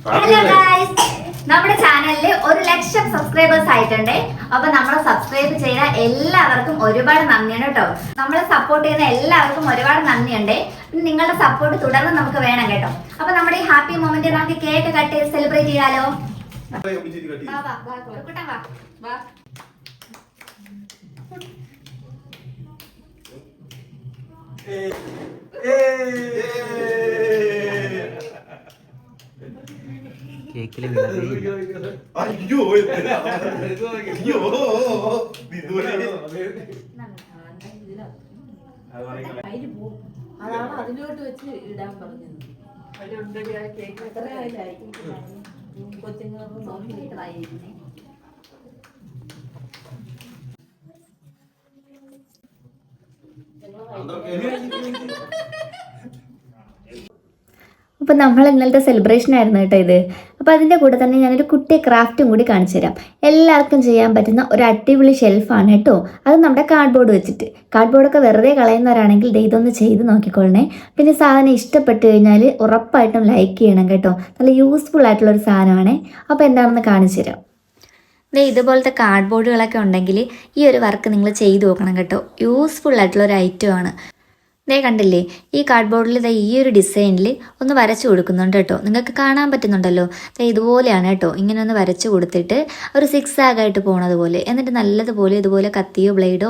Hello guys, നമ്മുടെ ചാനലിൽ 1,00,000 subscribers ആയിട്ടുണ്ട്. അപ്പൊ നമ്മളെ സബ്സ്ക്രൈബ് ചെയ്ത എല്ലാവർക്കും ഒരുപാട് നന്ദിയാണ് കേട്ടോ. നമ്മളെ സപ്പോർട്ട് ചെയ്യുന്ന എല്ലാവർക്കും ഒരുപാട് നന്ദിയുണ്ട്. നിങ്ങളുടെ സപ്പോർട്ട് തുടർന്ന് നമുക്ക് വേണം കേട്ടോ. അപ്പൊ നമ്മുടെ ഈ ഹാപ്പി മൊമെന്റ് നമുക്ക് കേക്ക് കട്ട് ചെയ്ത് സെലിബ്രേറ്റ് ചെയ്യാലോ. കേക്കില് അയ്യോ അതാണ് അതിലോട്ട് വെച്ച് ഇടാൻ പറഞ്ഞത്. കേക്ക് എത്ര കൊച്ചുങ്ങൾക്ക് നോക്കിയിട്ടായിരിക്കും. അപ്പോൾ നമ്മൾ ഇന്നലത്തെ സെലിബ്രേഷൻ ആയിരുന്നു കേട്ടോ ഇത്. അപ്പോൾ അതിൻ്റെ കൂടെ തന്നെ ഞാനൊരു കുട്ടി ക്രാഫ്റ്റും കൂടി കാണിച്ചു തരാം. എല്ലാവർക്കും ചെയ്യാൻ പറ്റുന്ന ഒരു അടിപൊളി ഷെൽഫാണ് കേട്ടോ. അത് നമ്മുടെ കാർഡ്ബോർഡ് വെച്ചിട്ട്. കാർഡ്ബോർഡൊക്കെ വെറുതെ കളയുന്നവരാണെങ്കിൽ ഇതൊന്ന് ചെയ്ത് നോക്കിക്കൊള്ളണേ. പിന്നെ സാധനം ഇഷ്ടപ്പെട്ട് കഴിഞ്ഞാൽ ഉറപ്പായിട്ടും ലൈക്ക് ചെയ്യണം കേട്ടോ. നല്ല യൂസ്ഫുൾ ആയിട്ടുള്ളൊരു സാധനമാണ്. അപ്പോൾ എന്താണെന്ന് കാണിച്ചു തരാം. ഇതുപോലത്തെ കാർഡ്ബോർഡുകളൊക്കെ ഉണ്ടെങ്കിൽ ഈ ഒരു വർക്ക് നിങ്ങൾ ചെയ്ത് നോക്കണം കേട്ടോ. യൂസ്ഫുൾ ആയിട്ടുള്ളൊരു ഐറ്റമാണ്. ദേ കണ്ടില്ലേ, ഈ കാർഡ്ബോർഡിൽ ഈ ഒരു ഡിസൈനിൽ ഒന്ന് വരച്ചു കൊടുക്കുന്നുണ്ട് കേട്ടോ. നിങ്ങൾക്ക് കാണാൻ പറ്റുന്നുണ്ടല്ലോ. ഇതുപോലെയാണ് കേട്ടോ. ഇങ്ങനെ ഒന്ന് വരച്ചു കൊടുത്തിട്ട് ഒരു സിക്സ് ആഗായിട്ട് പോണത് പോലെ, എന്നിട്ട് നല്ലതുപോലെ ഇതുപോലെ കത്തിയോ ബ്ലേഡോ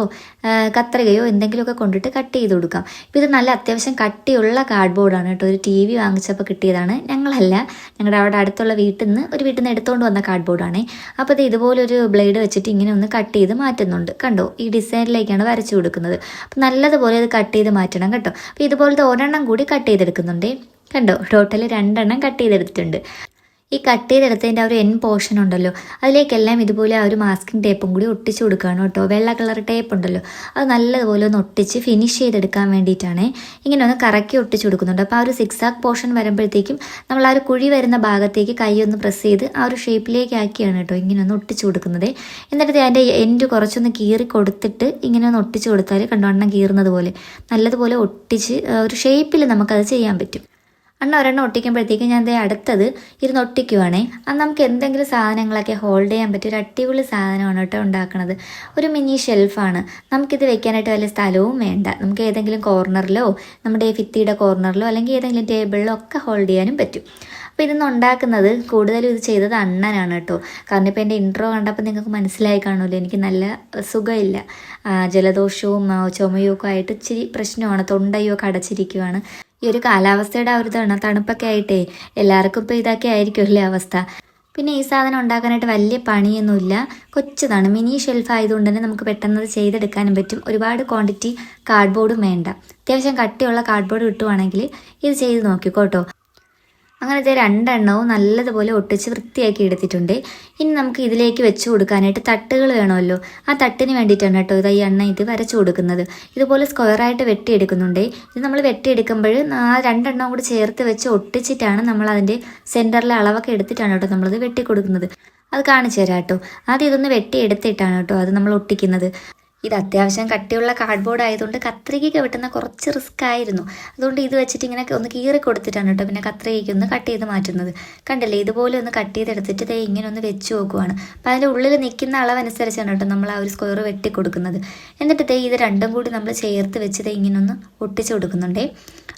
കത്രികയോ എന്തെങ്കിലുമൊക്കെ കൊണ്ടിട്ട് കട്ട് ചെയ്ത് കൊടുക്കാം. ഇപ്പോൾ ഇത് നല്ല അത്യാവശ്യം കട്ടിയുള്ള കാർഡ്ബോർഡാണ് കേട്ടോ. ഒരു TV വാങ്ങിച്ചപ്പോൾ കിട്ടിയതാണ്. ഞങ്ങളല്ല, ഞങ്ങളുടെ അവിടെ അടുത്തുള്ള വീട്ടിൽ നിന്ന് എടുത്തുകൊണ്ട് വന്ന കാർഡ്ബോർഡാണ്. അപ്പോൾ ഇത് ഇതുപോലെ ഒരു ബ്ലേഡ് വെച്ചിട്ട് ഇങ്ങനെ ഒന്ന് കട്ട് ചെയ്ത് മാറ്റുന്നുണ്ട്. കണ്ടോ, ഈ ഡിസൈനിലേക്കാണ് വരച്ചു കൊടുക്കുന്നത്. അപ്പോൾ നല്ലതുപോലെ ഇത് കട്ട് ചെയ്ത് മാറ്റണം കേട്ടോ. അപ്പോൾ ഇതുപോലത്തെ ഒരെണ്ണം കൂടി കട്ട് ചെയ്തെടുക്കുന്നുണ്ട്. കണ്ടോ, ടോട്ടൽ 2 എണ്ണം കട്ട് ചെയ്തെടുത്തിട്ടുണ്ട്. ഈ കട്ട് ചെയ്തെടുത്തതിൻ്റെ ആ ഒരു എൻ പോർഷൻ ഉണ്ടല്ലോ, അതിലേക്കെല്ലാം ഇതുപോലെ ആ ഒരു മാസ്കിംഗ് ടേപ്പും കൂടി ഒട്ടിച്ച് കൊടുക്കുകയാണ് കേട്ടോ. വെള്ള കളർ ടേപ്പ് ഉണ്ടല്ലോ, അത് നല്ലതുപോലെ ഒന്ന് ഒട്ടിച്ച് ഫിനിഷ് ചെയ്തെടുക്കാൻ വേണ്ടിയിട്ടാണ് ഇങ്ങനെ ഒന്ന് കറക്കി ഒട്ടിച്ച് കൊടുക്കുന്നുണ്ട്. അപ്പോൾ ആ ഒരു 6 ആഗ് പോർഷൻ വരുമ്പോഴത്തേക്കും നമ്മൾ ആ ഒരു കുഴി വരുന്ന ഭാഗത്തേക്ക് കൈ ഒന്ന് പ്രസ് ചെയ്ത് ആ ഒരു ഷേപ്പിലേക്ക് ആക്കിയാണ് കേട്ടോ ഇങ്ങനെ ഒന്ന് ഒട്ടിച്ച് കൊടുക്കുന്നത്. എന്നിട്ട് അതിൻ്റെ എൻഡ് കുറച്ചൊന്ന് കീറി കൊടുത്തിട്ട് ഇങ്ങനെ ഒന്ന് ഒട്ടിച്ച് കൊടുത്താൽ കണ്ടോണ്ണം കീറുന്നത് പോലെ നല്ലതുപോലെ ഒട്ടിച്ച് ഒരു ഷേപ്പിൽ നമുക്കത് ചെയ്യാൻ പറ്റും. ഒരെണ്ണം ഒട്ടിക്കുമ്പോഴത്തേക്ക് ഞാൻ അടുത്തത് ഇരുന്ന് ഒട്ടിക്കുവാണേ. അത് നമുക്ക് എന്തെങ്കിലും സാധനങ്ങളൊക്കെ ഹോൾഡ് ചെയ്യാൻ പറ്റിയ ഒരു അടിപൊളി സാധനമാണ് കേട്ടോ ഉണ്ടാക്കുന്നത്. ഒരു മിനി ഷെൽഫാണ്. നമുക്കിത് വെക്കാനായിട്ട് വലിയ സ്ഥലവും വേണ്ട. നമുക്ക് ഏതെങ്കിലും കോർണറിലോ നമ്മുടെ ഭിത്തിയുടെ കോർണറിലോ അല്ലെങ്കിൽ ഏതെങ്കിലും ടേബിളിലോ ഒക്കെ ഹോൾഡ് ചെയ്യാനും പറ്റും. അപ്പോൾ ഇതൊന്ന് ഉണ്ടാക്കുന്നത് കൂടുതലും ഇത് ചെയ്തത് അണ്ണനാണ് കേട്ടോ. കാരണം ഇപ്പോൾ എൻ്റെ ഇൻട്രോ കണ്ടപ്പോൾ നിങ്ങൾക്ക് മനസ്സിലായി കാണുമല്ലോ, എനിക്ക് നല്ല സുഖമില്ല. ജലദോഷവും ചുമയും ഒക്കെ ആയിട്ട് ഇച്ചിരി പ്രശ്നമാണ്. തൊണ്ടയൊക്കെ അടച്ചിരിക്കുവാണ്. ഈ ഒരു കാലാവസ്ഥയുടെ ആ ഒരു തണുപ്പൊക്കെ ആയിട്ടേ എല്ലാവർക്കും ഇപ്പോൾ ഇതൊക്കെ ആയിരിക്കുമല്ലേ അവസ്ഥ. പിന്നെ ഈ സാധനം ഉണ്ടാക്കാനായിട്ട് വലിയ പണിയൊന്നുമില്ല. കൊച്ചതാണ്, മിനി ഷെൽഫ് ആയതുകൊണ്ട് തന്നെ നമുക്ക് പെട്ടെന്ന് അത് ചെയ്തെടുക്കാനും പറ്റും. ഒരുപാട് ക്വാണ്ടിറ്റി കാർഡ്ബോർഡും വേണ്ട. അത്യാവശ്യം കട്ടിയുള്ള കാർഡ്ബോർഡ് കിട്ടുവാണെങ്കിൽ ഇത് ചെയ്ത് നോക്കിക്കോട്ടോ. അങ്ങനെ ഇത് 2 എണ്ണവും നല്ലതുപോലെ ഒട്ടിച്ച് വൃത്തിയാക്കി എടുത്തിട്ടുണ്ട്. ഇനി നമുക്ക് ഇതിലേക്ക് വെച്ച് കൊടുക്കാനായിട്ട് തട്ടുകൾ വേണമല്ലോ. ആ തട്ടിന് വേണ്ടിയിട്ടാണ് കേട്ടോ ഈ എണ്ണ ഇത് വരച്ചു കൊടുക്കുന്നത്. ഇതുപോലെ സ്ക്വയറായിട്ട് വെട്ടിയെടുക്കുന്നുണ്ട്. ഇത് നമ്മൾ വെട്ടിയെടുക്കുമ്പോൾ ആ 2 എണ്ണം കൂടി ചേർത്ത് വെച്ച് ഒട്ടിച്ചിട്ടാണ് നമ്മൾ അതിൻ്റെ സെൻറ്ററിലെ അളവൊക്കെ എടുത്തിട്ടാണ് കേട്ടോ നമ്മളത് വെട്ടിക്കൊടുക്കുന്നത്. അത് കാണിച്ചു തരാം കേട്ടോ. ആദ്യം ഇതൊന്ന് വെട്ടിയെടുത്തിട്ടാണ് കേട്ടോ അത് നമ്മൾ ഒട്ടിക്കുന്നത്. ഇത് അത്യാവശ്യം കട്ടിയുള്ള കാർഡ്ബോർഡ് ആയതുകൊണ്ട് കത്രികയ്ക്ക് വെട്ടുന്ന കുറച്ച് റിസ്ക് ആയിരുന്നു. അതുകൊണ്ട് ഇത് വെച്ചിട്ട് ഇങ്ങനെ ഒന്ന് കീറി കൊടുത്തിട്ടാണ് കേട്ടോ പിന്നെ കത്രികയ്ക്ക് ഒന്ന് കട്ട് ചെയ്ത് മാറ്റുന്നത്. കണ്ടില്ലേ, ഇതുപോലെ ഒന്ന് കട്ട് ചെയ്തെടുത്തിട്ട് ഇങ്ങനെ ഒന്ന് വെച്ച് നോക്കുവാണ്. അപ്പോൾ അതിൻ്റെ ഉള്ളിൽ നിൽക്കുന്ന അളവനുസരിച്ചാണ് കേട്ടോ നമ്മൾ ആ ഒരു സ്ക്വയർ വെട്ടി കൊടുക്കുന്നത്. എന്നിട്ട് ഇത് 2ഉം കൂടി നമ്മൾ ചേർത്ത് വെച്ച് ഇങ്ങനെ ഒന്ന് ഒട്ടിച്ച് കൊടുക്കുന്നുണ്ടേ.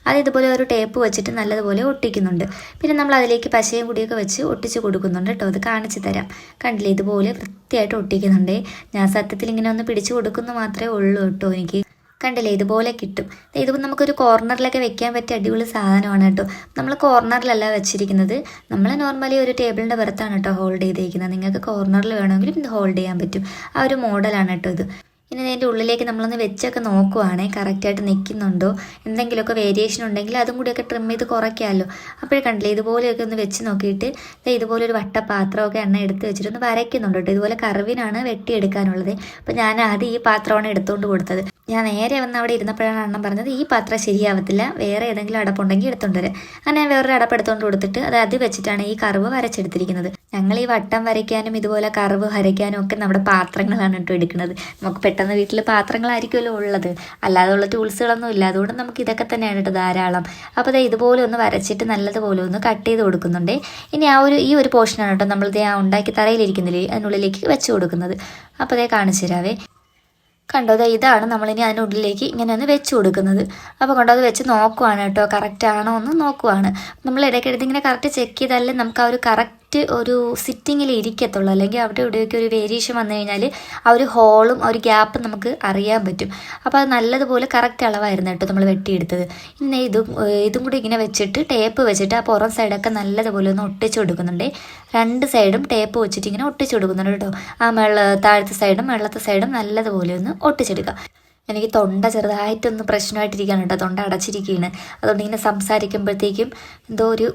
അത് ഇതുപോലെ ഒരു ടേപ്പ് വെച്ചിട്ട് നല്ലതുപോലെ ഒട്ടിക്കുന്നുണ്ട്. പിന്നെ നമ്മൾ അതിലേക്ക് പശയും കൂടിയൊക്കെ വെച്ച് ഒട്ടിച്ച് കൊടുക്കുന്നുണ്ട് കേട്ടോ. അത് കാണിച്ചു തരാം. കണ്ടില്ലേ, ഇതുപോലെ വൃത്തിയായിട്ട് ഒട്ടിക്കുന്നുണ്ടേ. ഞാൻ സത്യത്തിൽ ഇങ്ങനെ ഒന്ന് പിടിച്ചു കൊടുക്കുന്നു മാത്രമേ ഉള്ളൂ കേട്ടോ എനിക്ക്. കണ്ടില്ലേ, ഇതുപോലെ കിട്ടും. ഇത് നമുക്കൊരു കോർണറിലൊക്കെ വെക്കാൻ പറ്റിയ അടിപൊളി സാധനമാണ് കേട്ടോ. നമ്മൾ കോർണറിലല്ല വെച്ചിരിക്കുന്നത്. നമ്മൾ നോർമലി ഒരു ടേബിളിൻ്റെ പുറത്താണ് കേട്ടോ ഹോൾഡ് ചെയ്തിരിക്കുന്നത്. നിങ്ങൾക്ക് കോർണറിൽ വേണമെങ്കിലും ഇത് ഹോൾഡ് ചെയ്യാൻ പറ്റും. ആ ഒരു മോഡലാണ് കേട്ടോ ഇത്. ഇനി ഇതിൻ്റെ ഉള്ളിലേക്ക് നമ്മളൊന്ന് വെച്ചൊക്കെ നോക്കുവാണേ കറക്റ്റായിട്ട് നിൽക്കുന്നുണ്ടോ, എന്തെങ്കിലുമൊക്കെ വേരിയേഷൻ ഉണ്ടെങ്കിൽ അതും കൂടിയൊക്കെ ട്രിം ചെയ്ത് കുറയ്ക്കാമല്ലോ. അപ്പോഴേ കണ്ടില്ലേ ഇതുപോലെയൊക്കെ ഒന്ന് വെച്ച് നോക്കിയിട്ട് ഇതുപോലെ ഒരു വട്ടപാത്രമൊക്കെ എണ്ണ എടുത്ത് വെച്ചിട്ട് ഒന്ന് വരയ്ക്കുന്നുണ്ട് കേട്ടോ. ഇതുപോലെ കർവിനാണ് വെട്ടിയെടുക്കാനുള്ളത്. അപ്പോൾ ഞാൻ ആദ്യം ഈ പാത്രമാണ് എടുത്തുകൊണ്ട് കൊടുത്തത്. ഞാൻ നേരെ വന്ന് അവിടെ ഇരുന്നപ്പോഴാണ് അണ്ണൻ പറഞ്ഞത് ഈ പാത്രം ശരിയാവത്തില്ല, വേറെ ഏതെങ്കിലും അടപ്പുണ്ടെങ്കിൽ എടുത്തുകൊണ്ട് വരാം. അങ്ങനെ ഞാൻ വേറൊരു അടപ്പ് എടുത്തുകൊണ്ട് കൊടുത്തിട്ട് അത് വെച്ചിട്ടാണ് ഈ കർവ് വരച്ചെടുത്തിരിക്കുന്നത്. ഞങ്ങൾ ഈ വട്ടം വരയ്ക്കാനും ഇതുപോലെ കർവ് വരയ്ക്കാനും ഒക്കെ നമ്മുടെ പാത്രങ്ങളാണ് കേട്ടോ എടുക്കുന്നത്. നമുക്ക് പെട്ടെന്ന് വീട്ടിൽ പാത്രങ്ങളായിരിക്കുമല്ലോ ഉള്ളത്, അല്ലാതെ ഉള്ള ടൂൾസുകളൊന്നും ഇല്ല. അതുകൊണ്ട് നമുക്ക് ഇതൊക്കെ തന്നെയാണ് കേട്ടോ ധാരാളം. അപ്പോൾ ഇതുപോലെ ഒന്ന് വരച്ചിട്ട് നല്ലതുപോലെ ഒന്ന് കട്ട് ചെയ്ത് കൊടുക്കുന്നുണ്ട്. ഇനി ഈ ഒരു പോർഷനാണ് കേട്ടോ നമ്മളിത് ഉണ്ടാക്കി തറയിലിരിക്കുന്നില്ലേ അതിനുള്ളിലേക്ക് വെച്ച് കൊടുക്കുന്നത്. അപ്പോൾ കാണിച്ചു തരാവേ. കണ്ടോ, ഇതാണ് നമ്മളിനി അതിനുള്ളിലേക്ക് ഇങ്ങനെ ഒന്ന് വെച്ച് കൊടുക്കുന്നത്. അപ്പോൾ കണ്ടോ അത് വെച്ച് നോക്കുവാണ് കേട്ടോ, കറക്റ്റ് ആണോ എന്ന് നോക്കുവാണ്. നമ്മൾ ഇടയ്ക്കിടയ്ക്ക് ഇങ്ങനെ കറക്റ്റ് ചെക്ക് ചെയ്താലേ നമുക്ക് ആ ഒരു കറക്റ്റ് ഒരു സിറ്റിങ്ങിൽ ഇരിക്കത്തുള്ളൂ. അല്ലെങ്കിൽ അവിടെ ഇവിടെയൊക്കെ ഒരു വേരിയേഷൻ വന്നു കഴിഞ്ഞാൽ ആ ഒരു ഹോളും ആ ഒരു ഗ്യാപ്പും നമുക്ക് അറിയാൻ പറ്റും. അപ്പോൾ അത് നല്ലതുപോലെ കറക്റ്റ് അളവായിരുന്നു കേട്ടോ നമ്മൾ വെട്ടിയെടുത്തത്. ഇനി ഇതും കൂടി ഇങ്ങനെ വെച്ചിട്ട് ടേപ്പ് വെച്ചിട്ട് ആ പുറം സൈഡൊക്കെ നല്ലതുപോലെ ഒന്ന് ഒട്ടിച്ച് കൊടുക്കുന്നുണ്ട്. രണ്ട് സൈഡും ടേപ്പ് വെച്ചിട്ട് ഇങ്ങനെ ഒട്ടിച്ച് കൊടുക്കുന്നുണ്ട് കേട്ടോ. ആ താഴത്തെ സൈഡും വെള്ളത്തെ സൈഡും നല്ലതുപോലെ ഒന്ന് ഒട്ടിച്ചെടുക്കുക. എനിക്ക് തൊണ്ട ചെറുതായിട്ടൊന്ന് പ്രശ്നമായിട്ടിരിക്കുകയാണ് കേട്ടോ, തൊണ്ട അടച്ചിരിക്കുകയാണ്. അതുകൊണ്ട് ഇങ്ങനെ സംസാരിക്കുമ്പോഴത്തേക്കും എന്തോ ഒരു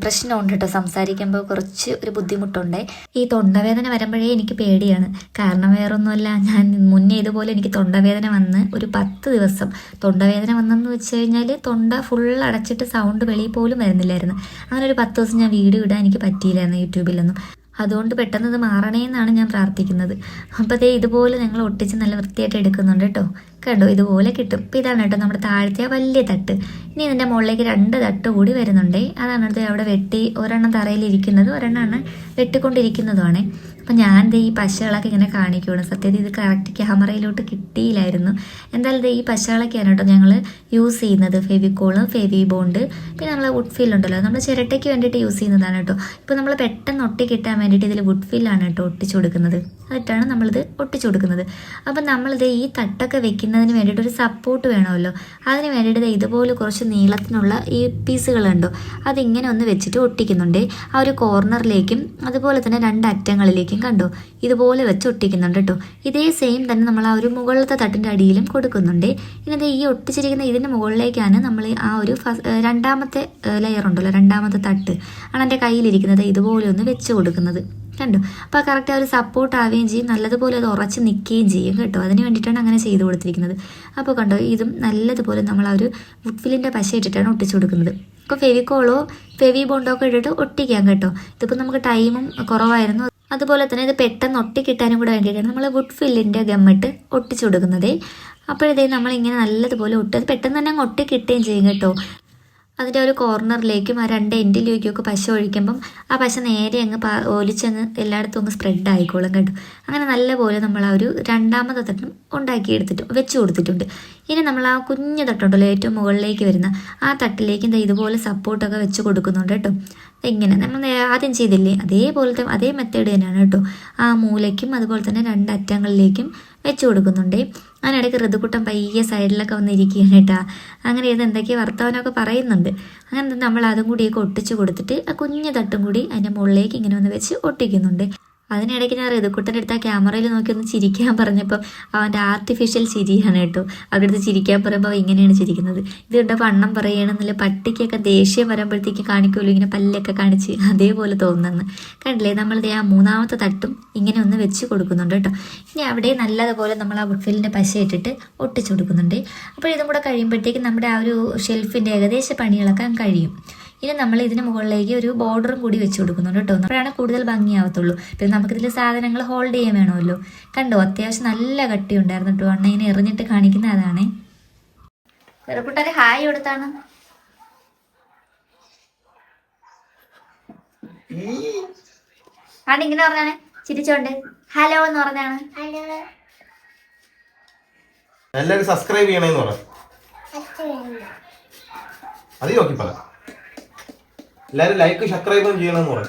പ്രശ്നമുണ്ട് കേട്ടോ, സംസാരിക്കുമ്പോൾ കുറച്ച് ഒരു ബുദ്ധിമുട്ടുണ്ട്. ഈ തൊണ്ടവേദന വരുമ്പോഴേ എനിക്ക് പേടിയാണ്. കാരണം വേറൊന്നുമല്ല, ഞാൻ മുന്നേ ഇതുപോലെ എനിക്ക് തൊണ്ടവേദന വന്ന് ഒരു 10 ദിവസം തൊണ്ടവേദന വന്നെന്ന് വെച്ച് കഴിഞ്ഞാൽ തൊണ്ട ഫുൾ അടച്ചിട്ട് സൗണ്ട് വെളിയിൽ പോലും വരുന്നില്ലായിരുന്നു. അങ്ങനെ ഒരു 10 ദിവസം ഞാൻ വീഡിയോ ഇടാൻ എനിക്ക് പറ്റിയില്ലായിരുന്നു യൂട്യൂബിലൊന്നും. അതുകൊണ്ട് പെട്ടെന്ന് ഇത് മാറണേ എന്നാണ് ഞാൻ പ്രാർത്ഥിക്കുന്നത്. അപ്പോൾ ഇതുപോലെ ഞങ്ങൾ ഒട്ടിച്ച് നല്ല വൃത്തിയായിട്ട് എടുക്കുന്നുണ്ട് കേട്ടോ. കണ്ടോ ഇതുപോലെ കിട്ടും. അപ്പോൾ ഇതാണ് കേട്ടോ നമ്മുടെ താഴത്തെ വലിയ തട്ട്. ഇനി ഇതിൻ്റെ മുകളിലേക്ക് 2 തട്ട് കൂടി വരുന്നുണ്ട്. അതാണ് അവിടെ വെട്ടി ഒരെണ്ണം തറയിലിരിക്കുന്നത്, ഒരെണ്ണമാണ് വെട്ടിക്കൊണ്ടിരിക്കുന്നതുമാണ്. അപ്പം ഞാൻ ഈ പശകളൊക്കെ ഇങ്ങനെ കാണിക്കുകയാണ്. സത്യത്തിൽ ഇത് കറക്റ്റ് ക്യാമറയിലോട്ട് കിട്ടിയില്ലായിരുന്നു. എന്തായാലും ഈ പശകളൊക്കെയാണ് കേട്ടോ ഞങ്ങൾ യൂസ് ചെയ്യുന്നത്. ഫെവിക്കോള്, ഫെവി ബോണ്ട്, പിന്നെ നമ്മൾ വുഡ് ഫിൽ ഉണ്ടല്ലോ, നമ്മൾ ചിരട്ടയ്ക്ക് വേണ്ടിയിട്ട് യൂസ് ചെയ്യുന്നതാണ് കേട്ടോ. ഇപ്പോൾ നമ്മൾ പെട്ടെന്ന് ഒട്ടി കിട്ടാൻ വേണ്ടിയിട്ട് ഇതിൽ വുഡ് ഫില്ലാണ് കേട്ടോ ഒട്ടിച്ചു കൊടുക്കുന്നത്. അതിട്ടാണ് നമ്മളിത് ഒട്ടിച്ചു കൊടുക്കുന്നത്. അപ്പം നമ്മളിത് ഈ തട്ടൊക്കെ വെക്കുന്നതിന് വേണ്ടിയിട്ട് ഒരു സപ്പോർട്ട് വേണമല്ലോ. അതിന് വേണ്ടിയിട്ട് ഇതുപോലെ കുറച്ച് നീളത്തിനുള്ള ഈ പീസുകളുണ്ടോ അതിങ്ങനെ ഒന്ന് വെച്ചിട്ട് ഒട്ടിക്കുന്നുണ്ട്. ആ ഒരു കോർണറിലേക്കും അതുപോലെ തന്നെ 2 അറ്റങ്ങളിലേക്കും കണ്ടോ ഇതുപോലെ വെച്ച് ഒട്ടിക്കുന്നുണ്ട് കേട്ടോ. ഇതേ സെയിം തന്നെ നമ്മൾ ആ ഒരു മുകളിലത്തെ തട്ടിൻ്റെ അടിയിലും കൊടുക്കുന്നുണ്ട്. ഇനി ഈ ഒട്ടിച്ചിരിക്കുന്ന ഇതിൻ്റെ മുകളിലേക്കാണ് നമ്മൾ ആ ഒരു രണ്ടാമത്തെ ലെയർ ഉണ്ടല്ലോ, രണ്ടാമത്തെ തട്ട് ആണ് എൻ്റെ കയ്യിലിരിക്കുന്നത്. ഇതുപോലെ ഒന്ന് വെച്ച് കൊടുക്കുന്നത് കണ്ടോ. അപ്പോൾ കറക്റ്റ് ആ ഒരു സപ്പോർട്ട് ആവുകയും ചെയ്യും, നല്ലതുപോലെ അത് ഉറച്ച് നിൽക്കുകയും ചെയ്യും കേട്ടോ. അതിന് വേണ്ടിയിട്ടാണ് അങ്ങനെ ചെയ്ത് കൊടുത്തിരിക്കുന്നത്. അപ്പോൾ കണ്ടോ ഇതും നല്ലതുപോലെ നമ്മൾ ആ ഒരു വുഡ് ഫില്ലിൻ്റെ പശ ഇട്ടിട്ടാണ് ഒട്ടിച്ചു കൊടുക്കുന്നത്. ഇപ്പോൾ ഫെവിക്കോളോ ഫെവി ബോണ്ടോ ഒക്കെ ഇട്ടിട്ട് ഒട്ടിക്കാം കേട്ടോ. ഇതിപ്പോൾ നമുക്ക് ടൈമും കുറവായിരുന്നു. അതുപോലെ തന്നെ ഇത് പെട്ടെന്ന് ഒട്ടിക്കിട്ടാനും കൂടെ വേണ്ടിയിട്ടാണ് നമ്മൾ വുഡ് ഫില്ലിൻ്റെ ഗമ്മിട്ട് ഒട്ടിച്ചു കൊടുക്കുന്നത്. അപ്പോഴത്തേ നമ്മളിങ്ങനെ നല്ലതുപോലെ അത് പെട്ടെന്ന് തന്നെ അങ്ങ് ഒട്ടിക്കിട്ടുകയും ചെയ്യും കേട്ടോ. അതിൻ്റെ ഒരു കോർണറിലേക്കും ആ 2 എൻഡിലേക്കൊക്കെ പശ ഒഴിക്കുമ്പം ആ പശ നേരെ അങ്ങ് ഒലിച്ചങ്ങ് എല്ലായിടത്തും അങ്ങ് സ്പ്രെഡ് ആയിക്കോളും കേട്ടോ. അങ്ങനെ നല്ലപോലെ നമ്മൾ ആ ഒരു രണ്ടാമത്തെ തട്ടും ഉണ്ടാക്കിയെടുത്തിട്ട് വെച്ച് കൊടുത്തിട്ടുണ്ട്. ഇനി നമ്മൾ ആ കുഞ്ഞു തട്ടുണ്ടല്ലോ ഏറ്റവും മുകളിലേക്ക് വരുന്ന ആ തട്ടിലേക്ക് ഇതുപോലെ സപ്പോർട്ടൊക്കെ വെച്ച് കൊടുക്കുന്നുണ്ട് കേട്ടോ. ഇങ്ങനെ നമ്മൾ ആദ്യം ചെയ്തില്ലേ അതേ മെത്തേഡ് തന്നെയാണ് കേട്ടോ. ആ മൂലയ്ക്കും അതുപോലെ തന്നെ 2 അറ്റങ്ങളിലേക്കും വെച്ച് കൊടുക്കുന്നുണ്ട്. അതിനിടയ്ക്ക് ഋതുക്കുട്ടൻ പയ്യെ സൈഡിലൊക്കെ വന്നിരിക്കുകയാണ് കേട്ടോ. അങ്ങനെ ഇത് എന്തൊക്കെയോ വർത്തമാനമൊക്കെ പറയുന്നുണ്ട്. അങ്ങനെ നമ്മൾ അതും കൂടിയൊക്കെ ഒട്ടിച്ച് കൊടുത്തിട്ട് ആ കുഞ്ഞു തട്ടും കൂടി അതിൻ്റെ മുകളിലേക്ക് ഇങ്ങനെ ഒന്ന് വെച്ച് ഒട്ടിക്കുന്നുണ്ട്. അതിനിടയ്ക്ക് ഞാൻ ഋതുക്കുട്ടൻ്റെ അടുത്ത് ആ ക്യാമറയിൽ നോക്കി ഒന്ന് ചിരിക്കാൻ പറഞ്ഞപ്പോൾ അവൻ്റെ ആർട്ടിഫിഷ്യൽ ചിരിയാണ് കേട്ടോ. അവിടെ അടുത്ത് ചിരിക്കാൻ പറയുമ്പോൾ ഇങ്ങനെയാണ് ചിരിക്കുന്നത്. ഇത് കണ്ടപ്പോൾ അണ്ണം പറയണമെന്നില്ല, പട്ടിക്കൊക്കെ ദേഷ്യം വരുമ്പോഴത്തേക്ക് കാണിക്കുമല്ലോ ഇങ്ങനെ പല്ലൊക്കെ കാണിച്ച്, അതേപോലെ തോന്നുന്നു കണ്ടില്ലേ. നമ്മളിത് ആ 3ാമത്തെ തട്ടും ഇങ്ങനെ ഒന്ന് വെച്ച് കൊടുക്കുന്നുണ്ട് കേട്ടോ. ഇനി അവിടെ നല്ലതുപോലെ നമ്മൾ ആ വുഡ് ഫില്ലിൻ്റെ പശ ഇട്ടിട്ട് ഒട്ടിച്ചു കൊടുക്കുന്നുണ്ട്. അപ്പോൾ ഇതും കൂടെ കഴിയുമ്പോഴത്തേക്കും നമ്മുടെ ആ ഒരു ഷെൽഫിൻ്റെ ഏകദേശ പണികളൊക്കെ കഴിയും. ഇനി നമ്മൾ ഇതിന് മുകളിലേക്ക് ഒരു ബോർഡറും കൂടി വെച്ച് കൊടുക്കുന്നുണ്ട് കേട്ടോ. അപ്പോഴാണ് കൂടുതൽ ഭംഗിയാവത്തുള്ളൂ. പിന്നെ നമുക്കിതിൽ സാധനങ്ങൾ ഹോൾഡ് ചെയ്യാൻ വേണമല്ലോ. കണ്ടോ അത്യാവശ്യം നല്ല കട്ടി ഉണ്ടായിരുന്നു കേട്ടോ. അണ്ണ ഇങ്ങനെ എറിഞ്ഞിട്ട് കാണിക്കുന്ന അതാണ്. വെറുക്കുട്ടാരെ ഹായ് കൊടുത്താണ്. ആണ് ഇങ്ങനെ പറഞ്ഞാണ് ചിരിച്ചോണ്ട് ഹലോ എന്ന് പറഞ്ഞാണ്. എല്ലാരും സബ്സ്ക്രൈബ് ചെയ്യണേന്ന് പറ. അത് നോക്കി പറ. എല്ലാരും ലൈക്ക് സബ്സ്ക്രൈബും ചെയ്യണമെന്ന് പറ.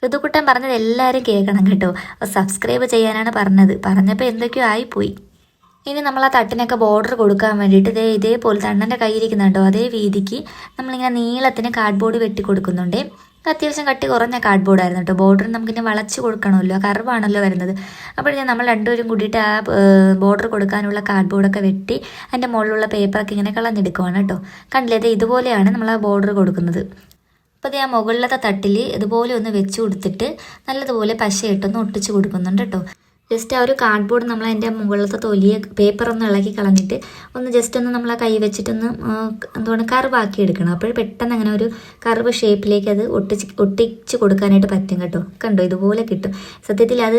ഋതുക്കുട്ടൻ പറഞ്ഞത് എല്ലാവരും കേൾക്കണം കേട്ടോ. സബ്സ്ക്രൈബ് ചെയ്യാനാണ് പറഞ്ഞപ്പോൾ എന്തൊക്കെയോ ആയിപ്പോയി. ഇനി നമ്മൾ ആ തട്ടിനൊക്കെ ബോർഡർ കൊടുക്കാൻ വേണ്ടിയിട്ട് ഇതേപോലെ അണ്ണൻ്റെ കയ്യിരിക്കുന്നുണ്ടോ അതേ വീതിക്ക് നമ്മളിങ്ങനെ നീളത്തിന് കാർഡ്ബോർഡ് വെട്ടി കൊടുക്കുന്നുണ്ട്. അത്യാവശ്യം കട്ടി കുറഞ്ഞ കാർഡ് ബോർഡായിരുന്നു കേട്ടോ. ബോർഡർ നമുക്കിന്നെ വളച്ച് കൊടുക്കണമല്ലോ, കർവാണല്ലോ വരുന്നത്. അപ്പോൾ ഞാൻ നമ്മൾ രണ്ടുപേരും കൂടിയിട്ട് ആ ബോർഡർ കൊടുക്കാനുള്ള കാർഡ് ബോർഡൊക്കെ വെട്ടി അതിൻ്റെ മുകളിലുള്ള പേപ്പറൊക്കെ ഇങ്ങനെ കളഞ്ഞെടുക്കുവാണ് കേട്ടോ. കണ്ടില്ലേ, ഇതുപോലെയാണ് നമ്മൾ ആ ബോർഡർ കൊടുക്കുന്നത്. അപ്പോൾ അത് ആ മുകളിലത്തെ തട്ടിൽ ഇതുപോലെ ഒന്ന് വെച്ച് കൊടുത്തിട്ട് നല്ലതുപോലെ പശയിട്ടൊന്ന് ഒട്ടിച്ച് കൊടുക്കുന്നുണ്ട് കേട്ടോ. ജസ്റ്റ് ആ ഒരു കാർഡ് ബോർഡ് നമ്മൾ അതിൻ്റെ മുകളിലത്തെ തൊലിയെ പേപ്പറൊന്ന് ഇളക്കി കളഞ്ഞിട്ട് ഒന്ന് ജസ്റ്റ് ഒന്ന് നമ്മൾ ആ കൈ വെച്ചിട്ടൊന്ന് എന്തുകൊണ്ട് കർവാക്കി എടുക്കണം. അപ്പോൾ പെട്ടെന്ന് അങ്ങനെ ഒരു കർവ് ഷേപ്പിലേക്ക് അത് ഒട്ടിച്ച് കൊടുക്കാനായിട്ട് പറ്റും കേട്ടോ. കണ്ടോ, ഇതുപോലെ കിട്ടും. സത്യത്തിൽ അത്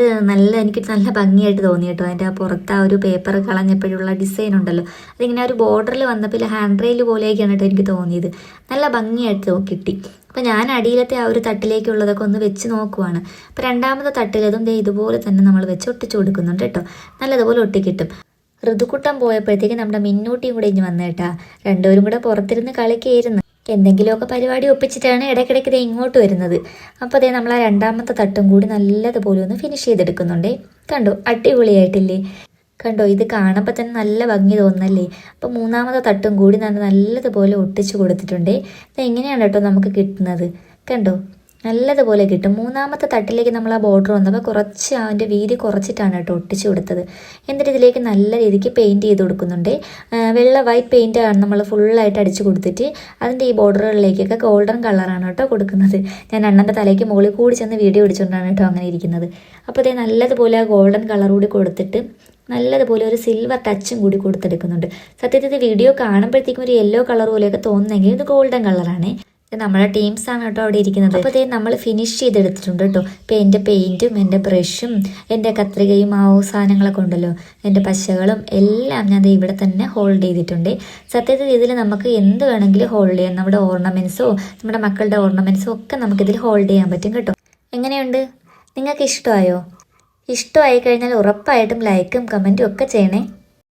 എനിക്ക് നല്ല ഭംഗിയായിട്ട് തോന്നി കേട്ടോ. അതിൻ്റെ ആ പുറത്ത് ആ ഒരു പേപ്പർ കളഞ്ഞപ്പോഴുള്ള ഡിസൈൻ ഉണ്ടല്ലോ, അതിങ്ങനെ ഒരു ബോർഡറിൽ വന്നപ്പോൾ ഹാൻഡ് റെയിൽ പോലെയൊക്കെയാണ് കേട്ടോ എനിക്ക് തോന്നിയത്. നല്ല ഭംഗിയായിട്ട് കിട്ടി. അപ്പോൾ ഞാൻ അടിയിലത്തെ ആ ഒരു തട്ടിലേക്കുള്ളതൊക്കെ ഒന്ന് വെച്ച് നോക്കുവാണ്. അപ്പോൾ രണ്ടാമത്തെ തട്ടിലതും ഇതുപോലെ തന്നെ നമ്മൾ വെച്ച് ഒട്ടിച്ചു കൊടുക്കുന്നുണ്ട് കേട്ടോ. നല്ലതുപോലെ ഒട്ടിക്കിട്ടും. ഋതുക്കുട്ടം പോയപ്പോഴത്തേക്ക് നമ്മുടെ മിന്നൂട്ടിയും കൂടെ ഇനി വന്നു കേട്ടാ. രണ്ടുപേരും കൂടെ പുറത്തിരുന്ന് കളിക്കായിരുന്നു. എന്തെങ്കിലുമൊക്കെ പരിപാടി ഒപ്പിച്ചിട്ടാണ് ഇടയ്ക്കിടയ്ക്ക് ഇങ്ങോട്ട് വരുന്നത്. അപ്പോൾ നമ്മൾ ആ രണ്ടാമത്തെ തട്ടും കൂടി നല്ലതുപോലെ ഒന്ന് ഫിനിഷ് ചെയ്തെടുക്കുന്നുണ്ടേ. കണ്ടോ, അടിപൊളിയായിട്ടില്ലേ? കണ്ടോ, ഇത് കാണുമ്പോൾ തന്നെ നല്ല ഭംഗി തോന്നുന്നല്ലേ. അപ്പോൾ മൂന്നാമത്തെ തട്ടും കൂടി നല്ലതുപോലെ ഒട്ടിച്ച് കൊടുത്തിട്ടുണ്ടേ. ഇത് എങ്ങനെയാണ് കേട്ടോ നമുക്ക് കിട്ടുന്നത്. കണ്ടോ, നല്ലതുപോലെ കിട്ടും. മൂന്നാമത്തെ തട്ടിലേക്ക് നമ്മൾ ആ ബോർഡർ വന്നപ്പോൾ കുറച്ച് അതിൻ്റെ വീതി കുറച്ചിട്ടാണ് കേട്ടോ ഒട്ടിച്ച് കൊടുത്തത്. എന്നിട്ട് ഇതിലേക്ക് നല്ല രീതിക്ക് പെയിൻറ്റ് ചെയ്ത് കൊടുക്കുന്നുണ്ട്. വെള്ള വൈറ്റ് പെയിൻറ്റാണ് നമ്മൾ ഫുള്ളായിട്ട് അടിച്ച് കൊടുത്തിട്ട് അതിൻ്റെ ഈ ബോർഡറുകളിലേക്കൊക്കെ ഗോൾഡൻ കളറാണ് കേട്ടോ കൊടുക്കുന്നത്. ഞാൻ അണ്ണൻ്റെ തലയ്ക്ക് മുകളിൽ കൂടി ചെന്ന് വീഡിയോ പിടിച്ചുകൊണ്ടാണ് കേട്ടോ അങ്ങനെ ഇരിക്കുന്നത്. അപ്പോൾ അതേ നല്ലതുപോലെ ആ ഗോൾഡൻ കളർ കൂടി കൊടുത്തിട്ട് നല്ലതുപോലെ ഒരു സിൽവർ ടച്ചും കൂടി കൊടുത്തെടുക്കുന്നുണ്ട്. സത്യത്തിൽ ഇത് വീഡിയോ കാണുമ്പോഴത്തേക്കും ഒരു യെല്ലോ കളർ പോലെയൊക്കെ തോന്നുന്നെങ്കിൽ ഇത് ഗോൾഡൻ കളറാണ്. നമ്മുടെ ടീംസാണ് കേട്ടോ അവിടെ ഇരിക്കുന്നത്. അപ്പോൾ അതേ നമ്മൾ ഫിനിഷ് ചെയ്തെടുത്തിട്ടുണ്ട് കേട്ടോ. ഇപ്പോൾ എൻ്റെ പെയിൻറ്റും എൻ്റെ ബ്രഷും എൻ്റെ കത്രികയും ആ സാധനങ്ങളൊക്കെ ഉണ്ടല്ലോ, എൻ്റെ പശകളും എല്ലാം ഞാൻ ഇവിടെ തന്നെ ഹോൾഡ് ചെയ്തിട്ടുണ്ട്. സത്യത്തിൽ ഇതിൽ നമുക്ക് എന്ത് വേണമെങ്കിലും ഹോൾഡ് ചെയ്യാം. നമ്മുടെ ഓർണമെൻറ്റ്സോ നമ്മുടെ മക്കളുടെ ഓർണമെൻറ്റ്സോ ഒക്കെ നമുക്കിതിൽ ഹോൾഡ് ചെയ്യാൻ പറ്റും കേട്ടോ. എങ്ങനെയുണ്ട്? നിങ്ങൾക്ക് ഇഷ്ടമായോ? ഇഷ്ടമായി കഴിഞ്ഞാൽ ഉറപ്പായിട്ടും ലൈക്കും കമൻറ്റും ഒക്കെ ചെയ്യണേ.